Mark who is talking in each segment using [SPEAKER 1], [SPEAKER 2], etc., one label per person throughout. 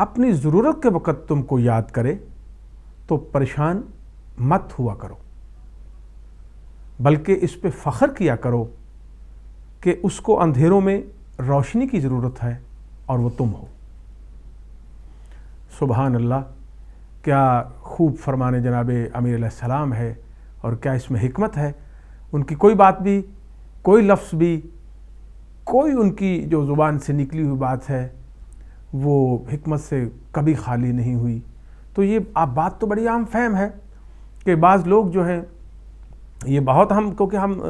[SPEAKER 1] اپنی ضرورت کے وقت تم کو یاد کرے تو پریشان مت ہوا کرو، بلکہ اس پہ فخر کیا کرو کہ اس کو اندھیروں میں روشنی کی ضرورت ہے اور وہ تم ہو۔ سبحان اللہ، کیا خوب فرمانے جناب امیر علیہ السلام ہے، اور کیا اس میں حکمت ہے۔ ان کی کوئی بات بھی، کوئی لفظ بھی، کوئی ان کی جو زبان سے نکلی ہوئی بات ہے وہ حکمت سے کبھی خالی نہیں ہوئی۔ تو یہ بات تو بڑی عام فہم ہے کہ بعض لوگ جو ہیں یہ بہت، کیونکہ ہم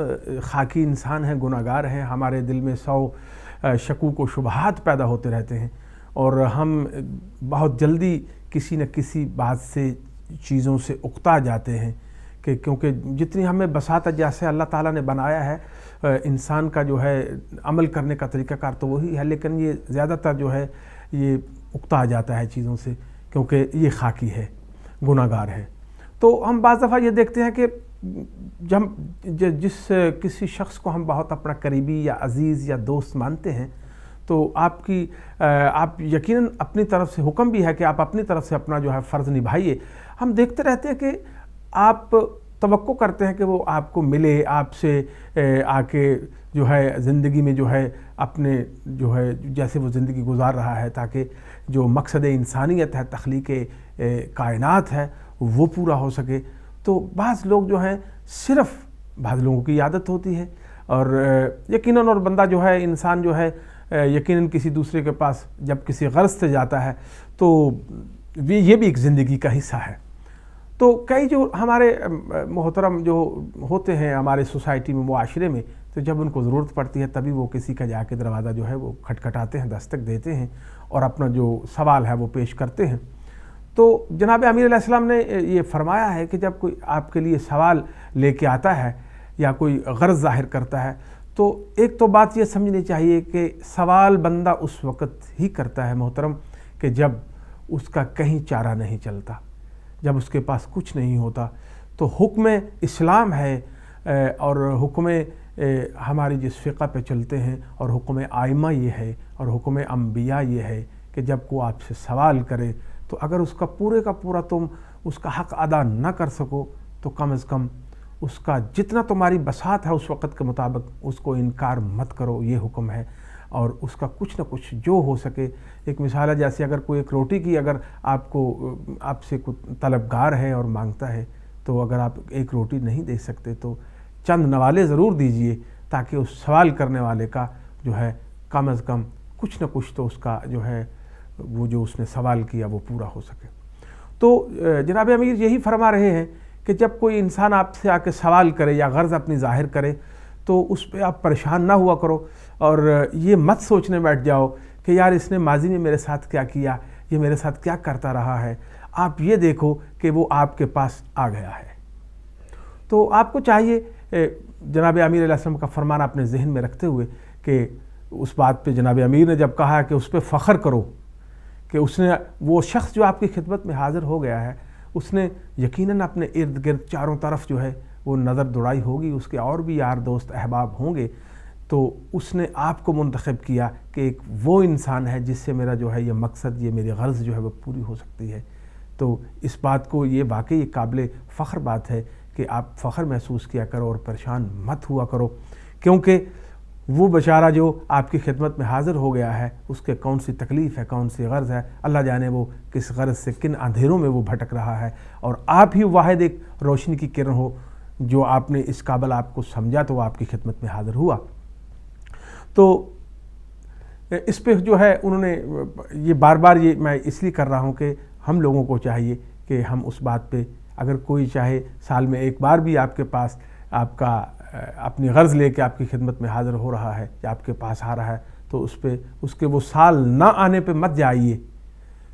[SPEAKER 1] خاکی انسان ہیں، گناہ گار ہیں، ہمارے دل میں 100 شکوک و شبہات پیدا ہوتے رہتے ہیں، اور ہم بہت جلدی کسی نہ کسی بات سے، چیزوں سے اکتا جاتے ہیں کہ کیونکہ جتنی ہمیں بساطت جیسے اللہ تعالیٰ نے بنایا ہے، انسان کا جو ہے عمل کرنے کا طریقہ کار تو وہی ہے، لیکن یہ زیادہ تر جو ہے یہ اکتا جاتا ہے چیزوں سے، کیونکہ یہ خاکی ہے، گناہ گار ہے۔ تو ہم بعض دفعہ یہ دیکھتے ہیں کہ جس کسی شخص کو ہم بہت اپنا قریبی یا عزیز یا دوست مانتے ہیں، تو آپ یقیناً اپنی طرف سے حکم بھی ہے کہ آپ اپنی طرف سے اپنا جو ہے فرض نبھائیے۔ ہم دیکھتے رہتے ہیں کہ آپ توقع کرتے ہیں کہ وہ آپ کو ملے، آپ سے آ کے جو ہے زندگی میں جو ہے اپنے جو ہے جیسے وہ زندگی گزار رہا ہے، تاکہ جو مقصد انسانیت ہے، تخلیق کائنات ہے، وہ پورا ہو سکے۔ تو بعض لوگ جو ہیں صرف، بعض لوگوں کی عادت ہوتی ہے، اور یقیناً اور بندہ جو ہے، انسان جو ہے یقیناً کسی دوسرے کے پاس جب کسی غرض سے جاتا ہے تو یہ بھی ایک زندگی کا حصہ ہے۔ تو کئی جو ہمارے محترم جو ہوتے ہیں ہمارے سوسائٹی میں، معاشرے میں، تو جب ان کو ضرورت پڑتی ہے تبھی وہ کسی کا جا کے دروازہ جو ہے وہ کھٹکھٹاتے ہیں، دستک دیتے ہیں، اور اپنا جو سوال ہے وہ پیش کرتے ہیں۔ تو جناب امیر علیہ السلام نے یہ فرمایا ہے کہ جب کوئی آپ کے لیے سوال لے کے آتا ہے یا کوئی غرض ظاہر کرتا ہے، تو ایک تو بات یہ سمجھنی چاہیے کہ سوال بندہ اس وقت ہی کرتا ہے محترم کہ جب اس کا کہیں چارہ نہیں چلتا، جب اس کے پاس کچھ نہیں ہوتا۔ تو حکم اسلام ہے، اور حکم ہماری جس فقہ پہ چلتے ہیں، اور حکم آئمہ یہ ہے، اور حکم انبیاء یہ ہے کہ جب کوئی آپ سے سوال کرے تو اگر اس کا پورے کا پورا تم اس کا حق ادا نہ کر سکو تو کم از کم اس کا جتنا تمہاری بساط ہے اس وقت کے مطابق اس کو انکار مت کرو، یہ حکم ہے۔ اور اس کا کچھ نہ کچھ جو ہو سکے، ایک مثال ہے جیسے اگر کوئی ایک روٹی کی اگر آپ سے کوئی طلبگار ہے اور مانگتا ہے، تو اگر آپ ایک روٹی نہیں دے سکتے تو چند نوالے ضرور دیجئے، تاکہ اس سوال کرنے والے کا جو ہے کم از کم کچھ نہ کچھ تو اس کا جو ہے وہ جو اس نے سوال کیا وہ پورا ہو سکے۔ تو جناب امیر یہی فرما رہے ہیں کہ جب کوئی انسان آپ سے آ کے سوال کرے یا غرض اپنی ظاہر کرے تو اس پہ آپ پریشان نہ ہوا کرو، اور یہ مت سوچنے بیٹھ جاؤ کہ یار اس نے ماضی میں میرے ساتھ کیا کیا، یہ میرے ساتھ کیا کرتا رہا ہے۔ آپ یہ دیکھو کہ وہ آپ کے پاس آ گیا ہے۔ تو آپ کو چاہیے جناب امیر علیہ السلام کا فرمان اپنے ذہن میں رکھتے ہوئے کہ اس بات پہ جناب امیر نے جب کہا کہ اس پہ فخر کرو کہ اس نے، وہ شخص جو آپ کی خدمت میں حاضر ہو گیا ہے، اس نے یقیناً اپنے ارد گرد چاروں طرف جو ہے وہ نظر دوڑائی ہوگی، اس کے اور بھی یار دوست احباب ہوں گے، تو اس نے آپ کو منتخب کیا کہ ایک وہ انسان ہے جس سے میرا جو ہے یہ مقصد، یہ میری غرض جو ہے وہ پوری ہو سکتی ہے۔ تو اس بات کو، یہ واقعی قابل فخر بات ہے کہ آپ فخر محسوس کیا کرو اور پریشان مت ہوا کرو، کیونکہ وہ بیچارہ جو آپ کی خدمت میں حاضر ہو گیا ہے، اس کے کون سی تکلیف ہے، کون سی غرض ہے، اللہ جانے وہ کس غرض سے کن اندھیروں میں وہ بھٹک رہا ہے، اور آپ ہی واحد ایک روشنی کی کرن ہو جو آپ نے اس قابل آپ کو سمجھا تو وہ آپ کی خدمت میں حاضر ہوا۔ تو اس پہ جو ہے انہوں نے یہ بار بار، یہ میں اس لیے کر رہا ہوں کہ ہم لوگوں کو چاہیے کہ ہم اس بات پہ، اگر کوئی چاہے سال میں ایک بار بھی آپ کے پاس آپ کا اپنی غرض لے کے آپ کی خدمت میں حاضر ہو رہا ہے یا آپ کے پاس آ رہا ہے، تو اس کے وہ سال نہ آنے پہ مت جائیے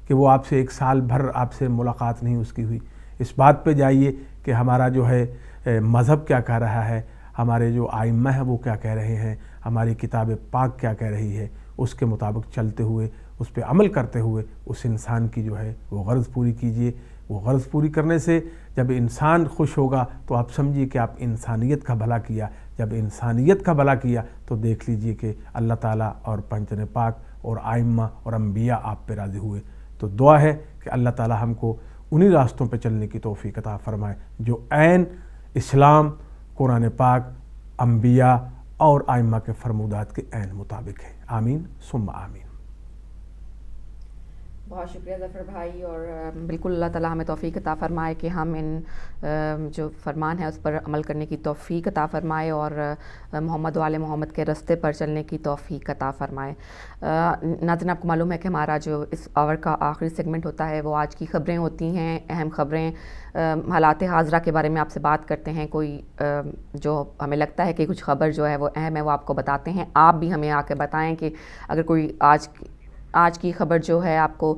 [SPEAKER 1] کہ وہ آپ سے ایک سال بھر آپ سے ملاقات نہیں اس کی ہوئی۔ اس بات پہ جائیے کہ ہمارا جو ہے مذہب کیا کہہ رہا ہے، ہمارے جو آئمہ ہیں وہ کیا کہہ رہے ہیں، ہماری کتاب پاک کیا کہہ رہی ہے، اس کے مطابق چلتے ہوئے، اس پہ عمل کرتے ہوئے اس انسان کی جو ہے وہ غرض پوری کیجئے۔ وہ غرض پوری کرنے سے جب انسان خوش ہوگا تو آپ سمجھیے کہ آپ انسانیت کا بھلا کیا۔ جب انسانیت کا بھلا کیا تو دیکھ لیجئے کہ اللہ تعالیٰ اور پنجتن پاک اور آئمہ اور انبیاء آپ پہ راضی ہوئے۔ تو دعا ہے کہ اللہ تعالی ہم کو انہی راستوں پہ چلنے کی توفیق عطا فرمائے جو عین اسلام، قرآن پاک، انبیاء اور ائمہ کے فرمودات کے عین مطابق ہے۔ آمین ثم آمین۔
[SPEAKER 2] بہت شکریہ ظفر بھائی، اور بالکل اللہ تعالیٰ ہمیں توفیق عطا فرمائے کہ ہم ان جو فرمان ہے اس پر عمل کرنے کی توفیق عطا فرمائے، اور محمد و آل محمد کے راستے پر چلنے کی توفیق عطا فرمائے۔ ناظرین، آپ کو معلوم ہے کہ ہمارا جو اس آور کا آخری سیگمنٹ ہوتا ہے وہ آج کی خبریں ہوتی ہیں، اہم خبریں، حالات حاضرہ کے بارے میں آپ سے بات کرتے ہیں۔ کوئی جو ہمیں لگتا ہے کہ کچھ خبر جو ہے وہ اہم ہے وہ آپ کو بتاتے ہیں۔ آپ بھی ہمیں آ کے بتائیں کہ اگر کوئی آج کی خبر جو ہے آپ کو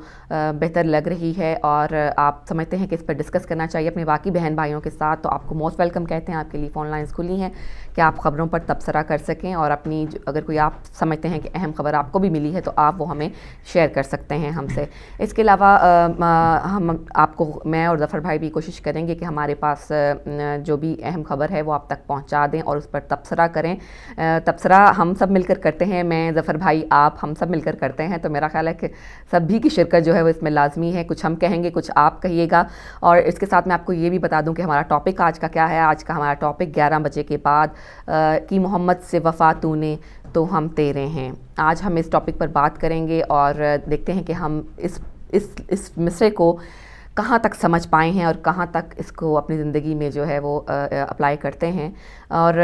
[SPEAKER 2] بہتر لگ رہی ہے اور آپ سمجھتے ہیں کہ اس پر ڈسکس کرنا چاہیے اپنے باقی بہن بھائیوں کے ساتھ، تو آپ کو موسٹ ویلکم کہتے ہیں۔ آپ کے لیے فون لائنز کھلی ہیں کہ آپ خبروں پر تبصرہ کر سکیں، اور اپنی اگر کوئی آپ سمجھتے ہیں کہ اہم خبر آپ کو بھی ملی ہے تو آپ وہ ہمیں شیئر کر سکتے ہیں ہم سے۔ اس کے علاوہ ہم آپ کو، میں اور ظفر بھائی بھی کوشش کریں گے کہ ہمارے پاس جو بھی اہم خبر ہے وہ آپ تک پہنچا دیں اور اس پر تبصرہ کریں۔ تبصرہ ہم سب مل کر کرتے ہیں، میں، ظفر بھائی، آپ، ہم سب مل کر کرتے ہیں، تو میرا خیال ہے کہ سبھی کی شرکت جو ہے وہ اس میں لازمی ہے۔ کچھ ہم کہیں گے، کچھ آپ کہیے گا، اور اس کے ساتھ میں آپ کو یہ بھی بتا دوں کہ ہمارا ٹاپک آج کا کیا ہے۔ آج کا ہمارا ٹاپک 11 بجے کے بعد کہ محمد سے وفا تو نے تو ہم تیرے ہیں۔ آج ہم اس ٹاپک پر بات کریں گے اور دیکھتے ہیں کہ ہم اس مصرے کو کہاں تک سمجھ پائے ہیں اور کہاں تک اس کو اپنی زندگی میں جو ہے وہ اپلائی کرتے ہیں۔ اور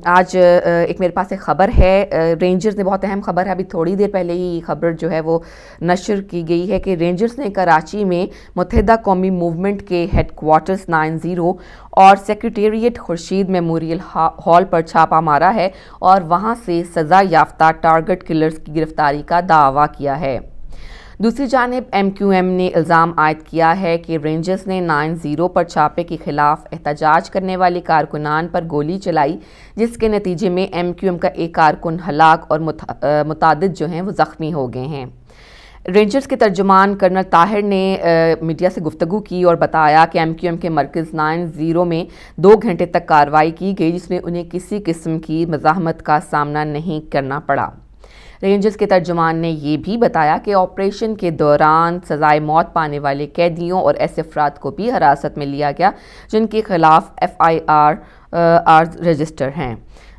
[SPEAKER 2] آج ایک میرے پاس ایک خبر ہے، رینجرز نے، بہت اہم خبر ہے، ابھی تھوڑی دیر پہلے ہی خبر جو ہے وہ نشر کی گئی ہے کہ رینجرز نے کراچی میں متحدہ قومی موومنٹ کے ہیڈ کوارٹرز 90 اور سیکریٹریٹ خورشید میموریل ہال پر چھاپہ مارا ہے اور وہاں سے سزا یافتہ ٹارگٹ کلرز کی گرفتاری کا دعویٰ کیا ہے۔ دوسری جانب ایم کیو ایم نے الزام عائد کیا ہے کہ رینجرز نے 90 پر چھاپے کے خلاف احتجاج کرنے والے کارکنان پر گولی چلائی، جس کے نتیجے میں ایم کیو ایم کا ایک کارکن ہلاک اور متعدد جو ہیں وہ زخمی ہو گئے ہیں۔ رینجرز کے ترجمان کرنل طاہر نے میڈیا سے گفتگو کی اور بتایا کہ ایم کیو ایم کے مرکز 90 میں 2 گھنٹے تک کارروائی کی گئی، جس میں انہیں کسی قسم کی مزاحمت کا سامنا نہیں کرنا پڑا۔ رینجرز کے ترجمان نے یہ بھی بتایا کہ آپریشن کے دوران سزائے موت پانے والے قیدیوں اور ایسے افراد کو بھی حراست میں لیا گیا جن کے خلاف FIR رجسٹر ہیں۔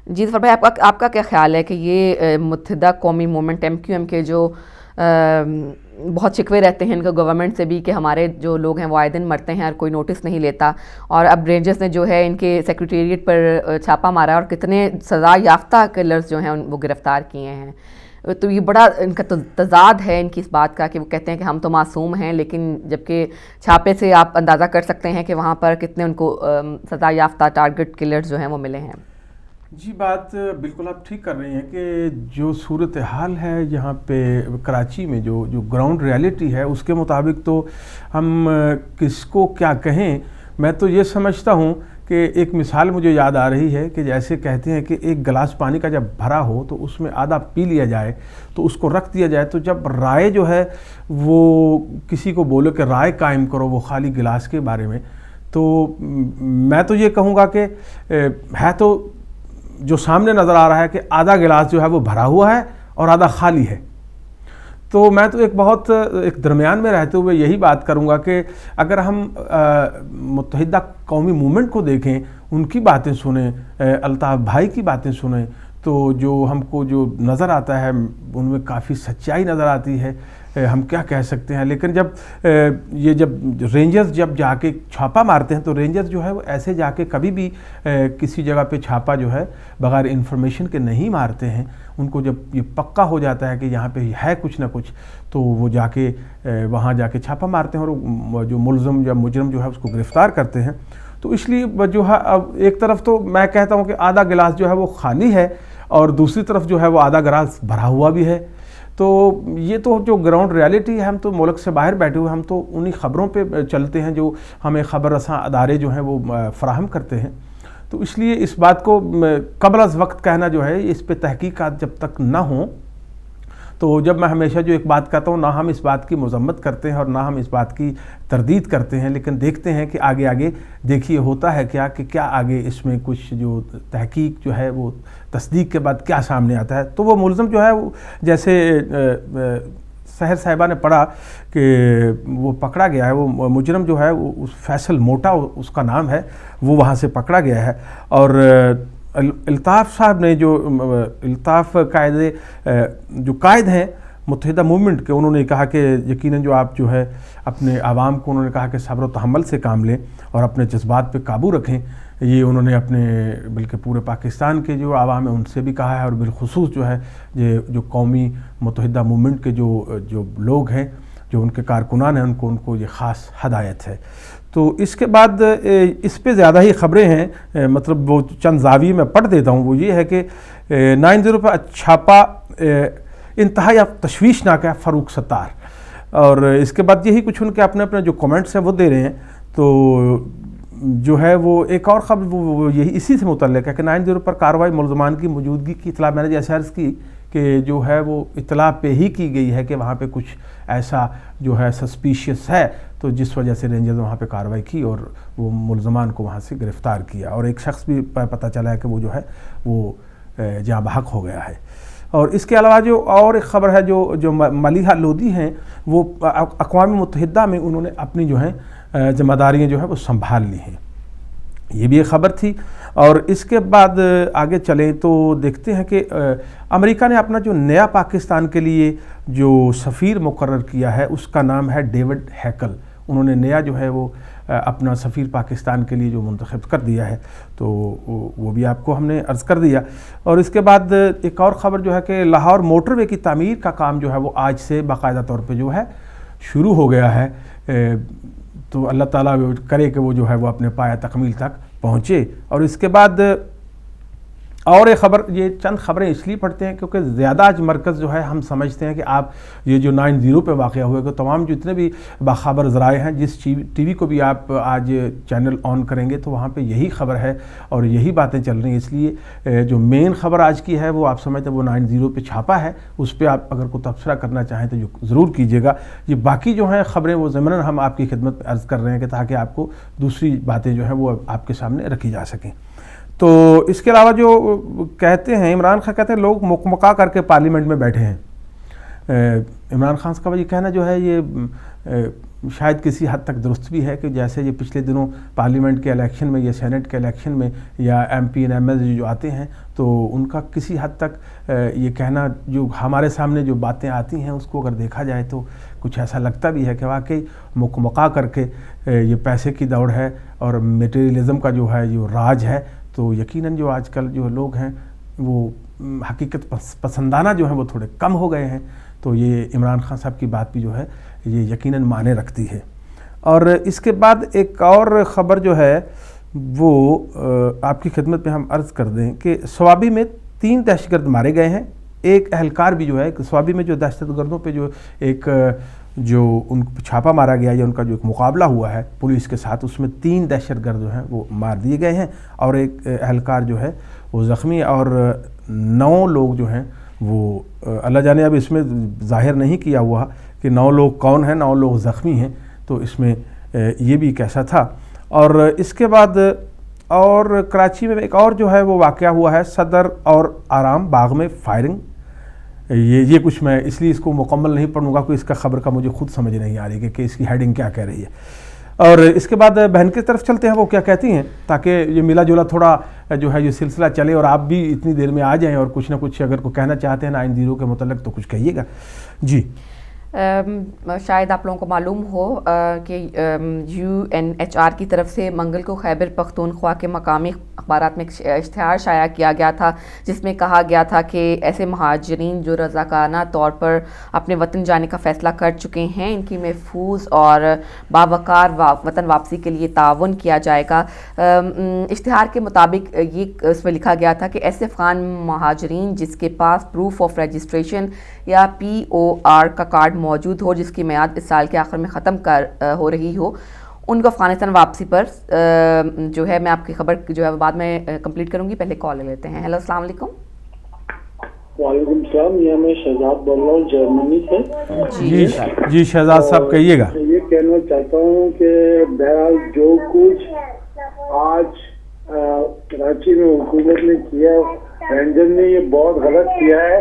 [SPEAKER 2] جی ظفر بھائی، آپ کا کیا خیال ہے کہ یہ متحدہ قومی موومنٹ ایم کیو ایم کے جو بہت شکوے رہتے ہیں ان کو گورنمنٹ سے بھی کہ ہمارے جو لوگ ہیں وہ آئے دن مرتے ہیں اور کوئی نوٹس نہیں لیتا، اور اب رینجرز نے جو ہے ان کے سیکریٹریٹ پر چھاپہ مارا اور کتنے سزا یافتہ کلرز جو ہیں وہ گرفتار کیے ہیں، تو یہ بڑا ان کا تضاد ہے ان کی اس بات کا کہ وہ کہتے ہیں کہ ہم تو معصوم ہیں، لیکن جبکہ چھاپے سے آپ اندازہ کر سکتے ہیں کہ وہاں پر کتنے ان کو سزا یافتہ ٹارگٹ کلرز جو ہیں وہ ملے ہیں۔
[SPEAKER 1] جی، بات بالکل آپ ٹھیک کر رہی ہیں کہ جو صورتحال ہے یہاں پہ کراچی میں، جو گراؤنڈ ریالٹی ہے اس کے مطابق تو ہم کس کو کیا کہیں۔ میں تو یہ سمجھتا ہوں کہ ایک مثال مجھے یاد آ رہی ہے کہ جیسے کہتے ہیں کہ ایک گلاس پانی کا جب بھرا ہو تو اس میں آدھا پی لیا جائے تو اس کو رکھ دیا جائے، تو جب رائے جو ہے وہ کسی کو بولو کہ رائے قائم کرو وہ خالی گلاس کے بارے میں، تو میں تو یہ کہوں گا کہ ہے تو جو سامنے نظر آ رہا ہے کہ آدھا گلاس جو ہے وہ بھرا ہوا ہے اور آدھا خالی ہے، تو میں تو ایک درمیان میں رہتے ہوئے یہی بات کروں گا کہ اگر ہم متحدہ قومی موومنٹ کو دیکھیں، ان کی باتیں سنیں، الطاف بھائی کی باتیں سنیں، تو جو ہم کو جو نظر آتا ہے ان میں کافی سچائی نظر آتی ہے، ہم کیا کہہ سکتے ہیں۔ لیکن جب رینجرز جب جا کے چھاپہ مارتے ہیں تو رینجرز جو ہے وہ ایسے جا کے کبھی بھی کسی جگہ پہ چھاپہ جو ہے بغیر انفارمیشن کے نہیں مارتے ہیں۔ ان کو جب یہ پکا ہو جاتا ہے کہ یہاں پہ ہے کچھ نہ کچھ تو وہ جا کے وہاں جا کے چھاپہ مارتے ہیں اور جو ملزم یا مجرم جو ہے اس کو گرفتار کرتے ہیں۔ تو اس لیے جو ہے اب ایک طرف تو میں کہتا ہوں کہ آدھا گلاس جو ہے وہ خالی ہے اور دوسری طرف جو ہے وہ آدھا گلاس بھرا ہوا بھی ہے۔ تو یہ تو جو گراؤنڈ ریالٹی ہے، ہم تو ملک سے باہر بیٹھے ہوئے، ہم تو انہی خبروں پہ چلتے ہیں جو ہمیں خبر رساں ادارے جو ہیں وہ فراہم کرتے ہیں۔ تو اس لیے اس بات کو قبل از وقت کہنا جو ہے، اس پہ تحقیقات جب تک نہ ہوں، تو جب میں ہمیشہ جو ایک بات کہتا ہوں، نہ ہم اس بات کی مذمت کرتے ہیں اور نہ ہم اس بات کی تردید کرتے ہیں، لیکن دیکھتے ہیں کہ آگے دیکھیے ہوتا ہے کیا، کہ کیا آگے اس میں کچھ جو تحقیق جو ہے وہ تصدیق کے بعد کیا سامنے آتا ہے۔ تو وہ ملزم جو ہے وہ جیسے سحر صاحبہ نے پڑھا کہ وہ پکڑا گیا ہے، وہ مجرم جو ہے وہ فیصل موٹا اس کا نام ہے، وہ وہاں سے پکڑا گیا ہے. اور الطاف صاحب نے جو الطاف جو قائد ہیں متحدہ موومنٹ کے، انہوں نے کہا کہ یقیناً جو آپ جو ہے اپنے عوام کو انہوں نے کہا کہ صبر و تحمل سے کام لیں اور اپنے جذبات پہ قابو رکھیں. یہ انہوں نے اپنے بلکہ پورے پاکستان کے جو عوام ہیں ان سے بھی کہا ہے، اور بالخصوص جو ہے یہ جو قومی متحدہ موومنٹ کے جو لوگ ہیں، جو ان کے کارکنان ہیں، ان کو یہ خاص ہدایت ہے. تو اس کے بعد اس پہ زیادہ ہی خبریں ہیں، مطلب وہ چند زاویے میں پڑھ دیتا ہوں. وہ یہ ہے کہ 9/0 پہ چھاپا انتہائی تشویشناک ہے فاروق ستار. اور اس کے بعد یہی کچھ ان کے اپنے جو کمنٹس ہیں وہ دے رہے ہیں. تو جو ہے وہ ایک اور خبر وہ یہی اسی سے متعلق ہے کہ 9/0 پر کارروائی ملزمان کی موجودگی کی اطلاع، میں نے جیسے عرض کی کہ جو ہے وہ اطلاع پہ ہی کی گئی ہے کہ وہاں پہ کچھ ایسا جو ہے سسپیشیس ہے، تو جس وجہ سے رینجرز وہاں پہ کارروائی کی اور وہ ملزمان کو وہاں سے گرفتار کیا. اور ایک شخص بھی پتہ چلا ہے کہ وہ جو ہے وہ جاں بحق ہو گیا ہے. اور اس کے علاوہ جو اور ایک خبر ہے جو ملیحہ لودھی ہیں، وہ اقوام متحدہ میں انہوں نے اپنی جو ہیں ذمہ داریاں جو ہیں وہ سنبھال لی ہیں. یہ بھی ایک خبر تھی. اور اس کے بعد آگے چلیں تو دیکھتے ہیں کہ امریکہ نے اپنا جو نیا پاکستان کے لیے جو سفیر مقرر کیا ہے اس کا نام ہے ڈیوڈ ہیکل. انہوں نے نیا جو ہے وہ اپنا سفیر پاکستان کے لیے جو منتخب کر دیا ہے، تو وہ بھی آپ کو ہم نے عرض کر دیا. اور اس کے بعد ایک اور خبر جو ہے کہ لاہور موٹر وے کی تعمیر کا کام جو ہے وہ آج سے باقاعدہ طور پہ جو ہے شروع ہو گیا ہے. تو اللہ تعالیٰ کرے کہ وہ جو ہے وہ اپنے پایہ تکمیل تک پہنچے. اور اس کے بعد اور ایک خبر، یہ چند خبریں اس لیے پڑھتے ہیں کیونکہ زیادہ آج مرکز جو ہے ہم سمجھتے ہیں کہ آپ یہ جو 9/0 پہ واقعہ ہوئے کہ تمام جتنے بھی باخبر ذرائع ہیں، جس ٹی وی کو بھی آپ آج چینل آن کریں گے تو وہاں پہ یہی خبر ہے اور یہی باتیں چل رہی ہیں. اس لیے جو مین خبر آج کی ہے وہ آپ سمجھتے ہیں وہ 9/0 پہ چھاپا ہے، اس پہ آپ اگر کوئی تبصرہ کرنا چاہیں تو ضرور کیجیے گا. یہ باقی جو ہیں خبریں وہ ضمناً ہم آپ کی خدمت میں عرض کر رہے ہیں کہ تاکہ آپ کو دوسری باتیں جو ہیں وہ آپ کے سامنے رکھی جا سکیں. تو اس کے علاوہ جو کہتے ہیں عمران خان کہتے ہیں لوگ مکمکا کر کے پارلیمنٹ میں بیٹھے ہیں. عمران خان کا یہ کہنا جو ہے یہ شاید کسی حد تک درست بھی ہے کہ جیسے یہ پچھلے دنوں پارلیمنٹ کے الیکشن میں یا سینٹ کے الیکشن میں یا ایم پی ایم ایل جو آتے ہیں تو ان کا کسی حد تک یہ کہنا جو ہمارے سامنے جو باتیں آتی ہیں اس کو اگر دیکھا جائے تو کچھ ایسا لگتا بھی ہے کہ واقعی مکمکا کر کے یہ پیسے کی دوڑ ہے اور میٹیریلزم کا جو ہے جو راج ہے. تو یقیناً جو آج کل جو لوگ ہیں وہ حقیقت پسندانہ جو ہیں وہ تھوڑے کم ہو گئے ہیں. تو یہ عمران خان صاحب کی بات بھی جو ہے یہ یقیناً معنی رکھتی ہے. اور اس کے بعد ایک اور خبر جو ہے وہ آپ کی خدمت میں ہم عرض کر دیں کہ سوابی میں 3 دہشت گرد مارے گئے ہیں. ایک اہلکار بھی جو ہے سوابی میں جو دہشت گردوں پہ جو ایک جو ان کو چھاپا مارا گیا یا ان کا جو ایک مقابلہ ہوا ہے پولیس کے ساتھ، اس میں 3 دہشت گرد جو ہیں وہ مار دیے گئے ہیں اور ایک اہلکار جو ہے وہ زخمی. اور 9 لوگ جو ہیں وہ اللہ جانے اب اس میں ظاہر نہیں کیا ہوا کہ 9 لوگ کون ہیں، 9 لوگ زخمی ہیں. تو اس میں یہ بھی کیسا تھا. اور اس کے بعد اور کراچی میں ایک اور جو ہے وہ واقعہ ہوا ہے صدر اور آرام باغ میں فائرنگ. یہ کچھ میں اس لیے اس کو مکمل نہیں پڑھوں گا کہ اس کا خبر کا مجھے خود سمجھ نہیں آ رہی کہ اس کی ہیڈنگ کیا کہہ رہی ہے. اور اس کے بعد بہن کی طرف چلتے ہیں وہ کیا کہتی ہیں تاکہ یہ ملا جلا تھوڑا جو ہے یہ سلسلہ چلے اور آپ بھی اتنی دیر میں آ جائیں اور کچھ نہ کچھ اگر کو کہنا چاہتے ہیں 9/0 کے متعلق تو کچھ کہیے گا. جی
[SPEAKER 2] شاید آپ لوگوں کو معلوم ہو کہ UNHR کی طرف سے منگل کو خیبر پختونخوا کے مقامی اخبارات میں ایک اشتہار شائع کیا گیا تھا جس میں کہا گیا تھا کہ ایسے مہاجرین جو رضاکارانہ طور پر اپنے وطن جانے کا فیصلہ کر چکے ہیں ان کی محفوظ اور باوقار وطن واپسی کے لیے تعاون کیا جائے گا. اشتہار کے مطابق یہ اس میں لکھا گیا تھا کہ ایسے افغان مہاجرین جس کے پاس پروف آف رجسٹریشن یا POR کا کارڈ موجود ہو جس کی میعاد اس سال کے آخر میں ختم ہو رہی ہو ان کو افغانستان واپسی پر جو ہے میں آپ کی خبر جو ہے بعد میں کمپلیٹ کروں گی. پہلے کال لے لیتے ہیں. ہیلو السلام علیکم.
[SPEAKER 3] وعلیکم السلام. یہ میں شہزاد بول رہا ہوں جرمنی سے.
[SPEAKER 1] جی شہزاد صاحب کہیے گا.
[SPEAKER 3] یہ کہنا چاہتا ہوں کہ بہرحال جو کچھ آج کراچی میں حکومت نے کیا رینجر نے یہ بہت غلط کیا ہے.